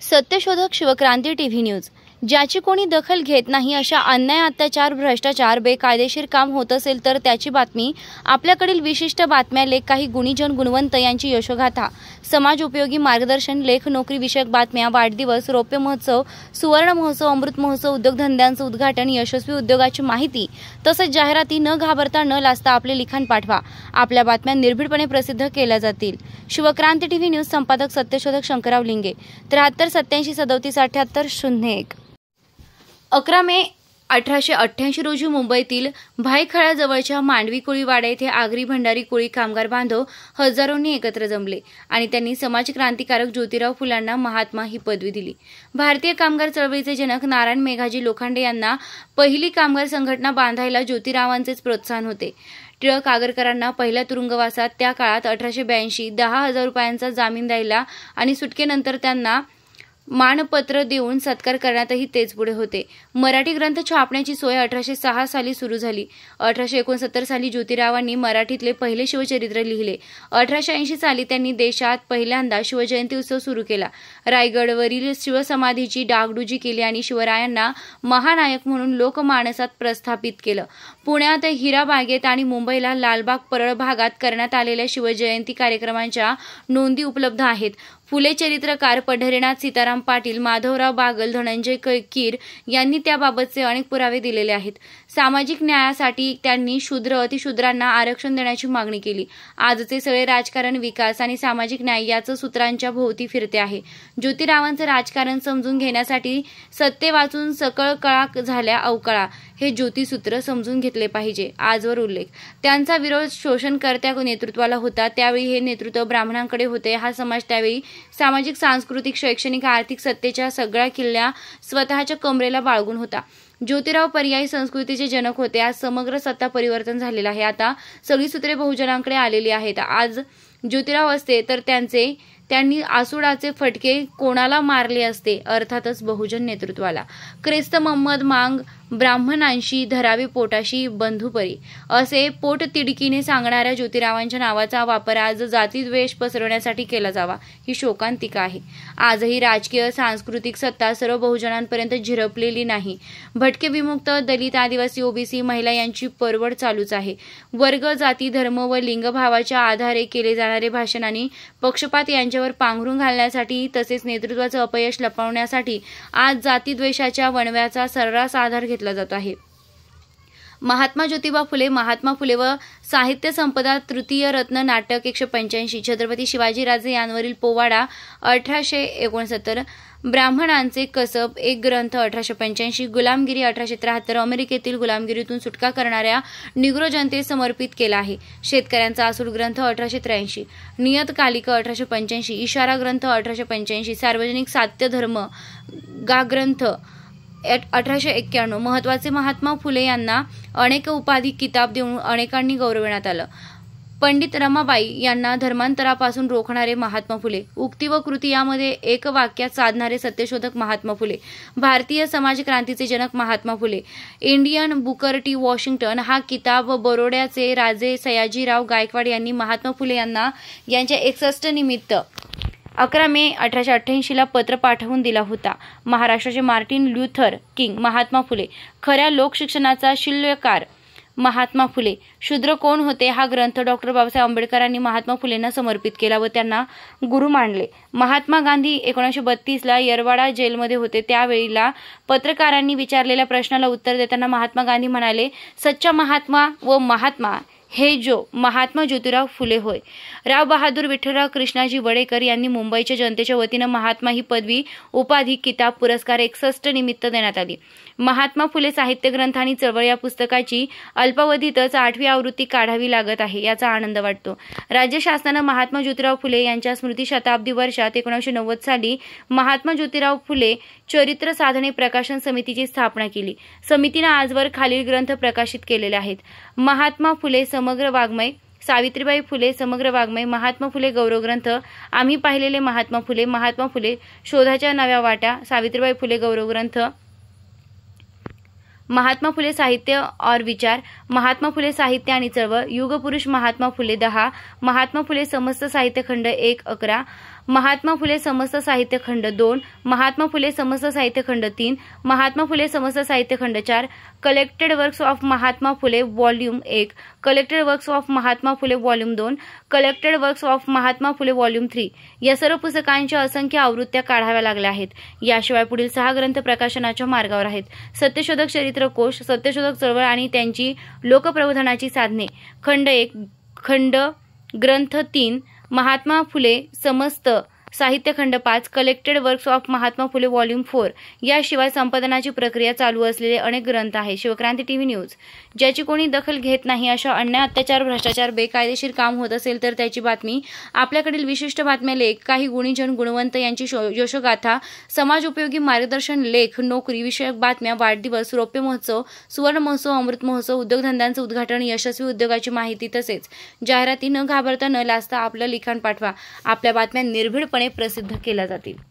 सत्यशोधक Shivkranti TV news. ज्याची कोणी दखल घेत नाही अशा अन्याय, अत्याचार, भ्रष्टाचार, बेकायदेशीर काम होत असेल तर त्याची बातमी, आपल्याकडील विशिष्ट बातम्या, लेख, काही गुणीजन गुणवंत यांची यशोगाथा, समाज उपयोगी मार्गदर्शन, लेख, नोकरी विषयक बातम्या, वाढदिवस, रौप्य महोत्सव, सुवर्ण महोत्सव, अमृत महोत्सव, उद्योगधंद्यांचं उद्घाटन, यशस्वी उद्योगाची माहिती तसंच जाहिराती न घाबरता न लाजता आपले लिखाण पाठवा। आपल्या बातम्या निर्भीडपणे प्रसिद्ध केल्या जातील। शिवक्रांती टीव्ही न्यूज संपादक सत्यशोधक शंकरराव लिंगे 73 87 37 78 01। 11 मे 1888 रोजी मुंबईतील भायखळ्याजवळच्या मांडवी कोळीवाडा येथे आगरी भंडारी कोळी कामगार बांधव हजारोंनी एकत्र जमले आणि त्यांनी समाजक्रांतिकारक ज्योतिराव फुलांना महात्मा ही पदवी दिली। भारतीय कामगार चळवळीचे जनक नारायण मेघाजी लोखंडे यांना पहिली कामगार संघटना बांधायला ज्योतिरावांचेच प्रोत्साहन होते। टिळक आगरकरांना पहिल्या तुरुंगवासात त्या काळात 1882 10,000 रुपयांचा जामीन द्यायला आणि सुटकेनंतर त्यांना मानपत्र देऊन सत्कार करण्यातही तेच पुढे होते। मराठी ग्रंथ छापण्याची सोय 1806 साली सुरू झाली। 1869 साली ज्योतिरावांनी मराठीतले पहिले शिवचरित्र लिहिले। 1880 साली त्यांनी देशात पहिल्यांदा शिवजयंती उत्सव सुरू केला। रायगडवरील शिवसमाधीची डागडुजी केली आणि शिवरायांना महानायक म्हणून लोकमानसात प्रस्थापित केलं। पुण्यात हिराबागेत आणि मुंबईला लालबाग परळ भागात करण्यात आलेल्या शिवजयंती कार्यक्रमांच्या नोंदी उपलब्ध आहेत। फुले चरित्रकार पंढरीनाथ सीताराम पाटील, माधवराव बागल, धनंजय कीर यांनी त्याबाबतचे अनेक पुरावे दिलेले आहेत। सामाजिक न्यायासाठी त्यांनी शूद्र अतिशूद्रांना आरक्षण देण्याची मागणी केली। आजचे सगळे राजकारण विकास आणि सामाजिक न्याय याच सूत्रांच्या भोवती फिरते आहे। ज्योतिरावांचे राजकारण समजून घेण्यासाठी सत्ते वाचून सकळ कळा झाल्या अवकळा हे ज्योतिसूत्र समजून घेतले पाहिजे। आजवर उल्लेख त्यांचा विरोध शोषणकर्त्या नेतृत्वाला होता, त्यावेळी हे नेतृत्व ब्राह्मणांकडे होते। हा समाज त्यावेळी सामाजिक, सांस्कृतिक, शैक्षणिक, आर्थिक सत्तेच्या सगळ्या किल्ल्या स्वतःच्या कमरेला बाळगून होता। ज्योतिराव पर्यायी संस्कृतीचे जनक होते। आज समग्र सत्ता परिवर्तन झालेलं आहे। आता सगळी सूत्रे बहुजनांकडे आलेली आहेत। आज ज्योतिराव असते तर त्यांनी आसुडाचे फटके कोणाला मारले असते? अर्थातच बहुजन नेतृत्वाला। ख्रिस्त महम्मद मांग ब्राह्मणांशी धरावे पोटाशी बंधुपरी असे पोट तिडकीने सांगणाऱ्या ज्योतिरावांच्या नावाचा वापर आज जातीद्वेष पसरवण्यासाठी केला जावा ही शोकांतिका आहे। आजही राजकीय, सांस्कृतिक सत्ता सर्व बहुजनांपर्यंत झिरपलेली नाही। भटके, विमुक्त, दलित, आदिवासी, ओबीसी, महिला यांची परवड चालूच आहे। वर्ग, जाती, धर्म व लिंगभावाच्या आधारे केले जाणारे भाषण आणि पक्षपात यांच्यावर पांघरून घालण्यासाठी तसेच नेतृत्वाचं अपयश लपवण्यासाठी आज जातीद्वेषाच्या वणव्याचा सर्रास आधार घेतला जातो आहे। महात्मा ज्योतिबा फुले, महात्मा फुले व साहित्य संपदा, तृतीय रत्न नाटक 185, छत्रपती शिवाजीराजे यांवरील पोवाडा 1869, ब्राह्मणांचे कसब एक ग्रंथ 1885, गुलामगिरी 1873, अमेरिकेतील गुलामगिरीतून सुटका करणाऱ्या निग्रो जनतेस समर्पित केला आहे। शेतकऱ्यांचा आसूड ग्रंथ 1883, नियतकालिक 1885, इशारा ग्रंथ 1885, सार्वजनिक सात्य धर्म गा ग्रंथ 1891। महत्वाचे महात्मा फुले यांना अनेक उपाधी, किताब देऊन अनेकांनी गौरवण्यात आलं। पंडित रमाबाई यांना धर्मांतरापासून रोखणारे महात्मा फुले, उक्ती व कृती यामध्ये एक वाक्यात साधणारे सत्यशोधक महात्मा फुले, भारतीय समाजक्रांतीचे जनक Mahatma Phule, Indian Booker T Washington हा किताब बरोड्याचे राजे सयाजीराव गायकवाड यांनी महात्मा फुले यांना यांच्या 61 निमित्त 11 मे 1888 ला पत्र पाठवून दिला होता। महाराष्ट्राचे Martin Luther king Mahatma Phule, खऱ्या लोकशिक्षणाचा शिल्पकार महात्मा फुले, शूद्र कोण होते हा ग्रंथ डॉक्टर बाबासाहेब आंबेडकरांनी महात्मा फुलेंना समर्पित केला व त्यांना गुरु मानले। महात्मा गांधी 1932 ला येरवाडा जेलमध्ये होते। त्यावेळीला पत्रकारांनी विचारलेल्या प्रश्नाला उत्तर देताना महात्मा गांधी म्हणाले, सच्चा महात्मा व महात्मा हे जो महात्मा ज्योतिराव फुले होय। राव बहादूर विठ्ठलराव कृष्णाजी वडेकर यांनी मुंबईच्या जनतेच्या वतीनं महात्मा ही पदवी, उपाधी, किताब, पुरस्कार 61 निमित्त देण्यात आली। महात्मा फुले साहित्य ग्रंथ आणि चळवळ या पुस्तकाची अल्पावधीतच 8वी आवृत्ती काढावी लागत आहे, याचा आनंद वाटतो। राज्य शासनानं महात्मा ज्योतिराव फुले यांच्या स्मृती शताब्दी वर्षात 1990 साली महात्मा ज्योतिराव फुले चरित्र साधने प्रकाशन समितीची स्थापना केली। समितीनं आजवर खालील ग्रंथ प्रकाशित केलेले आहेत: महात्मा फुले समग्र वाङ्मय, सावित्रीबाई फुले समग्र वाङ्मय, महात्मा फुले गौरव ग्रंथ, आम्ही पाहिलेले महात्मा फुले, महात्मा फुले शोधाच्या नव्या वाटा, सावित्रीबाई फुले गौरव ग्रंथ, महात्मा फुले साहित्य और विचार, महात्मा फुले साहित्य आणि चळवळ, युगपुरुष महात्मा फुले 10, महात्मा फुले समस्त साहित्य खंड 1-11, महात्मा फुले समस्त साहित्य खंड 2, महात्मा फुले समस्त साहित्य खंड 3, महात्मा फुले समस्त साहित्य खंड 4, collected works of Mahatma Phule volume 1, collected works of Mahatma Phule volume 2, collected works of Mahatma Phule volume 3 या सर्व पुस्तकांच्या असंख्य आवृत्त्या काढाव्या लागल्या आहेत. याशिवाय पुढील 6 ग्रंथ प्रकाशनाच्या मार्गावर आहेत. सत्यशोधक चरित्रकोश, सत्यशोधक चळवळ आणि त्यांची लोकप्रबोधनाची साधने खंड 1, खंड ग्रंथ 3, महात्मा फुले समस्त साहित्य खंड 5, collected works of Mahatma Phule volume 4 याशिवाय संपादनाची प्रक्रिया चालू असलेले अनेक ग्रंथ आहेत. Shivkranti TV news. ज्याची कोणी दखल घेत नाही अशा अन्याय, अत्याचार, भ्रष्टाचार, बेकायदेशीर काम होत असेल तर त्याची बातमी, आपल्याकडील विशिष्ट बातम्या, लेख, काही गुणीजन गुणवंत यांची यशोगाथा, समाज उपयोगी मार्गदर्शन, लेख, नोकरी विषयक बातम्या, वाढदिवस, रौप्य महोत्सव, सुवर्ण महोत्सव, अमृत महोत्सव, उद्योगधंद्यांचं उद्घाटन, यशस्वी उद्योगाची माहिती तसेच जाहिराती न घाबरता न लाजता आपलं लिखाण पाठवा. आपल्या बातम्या निर्भीडपणे प्रसिद्ध केल्या जातील.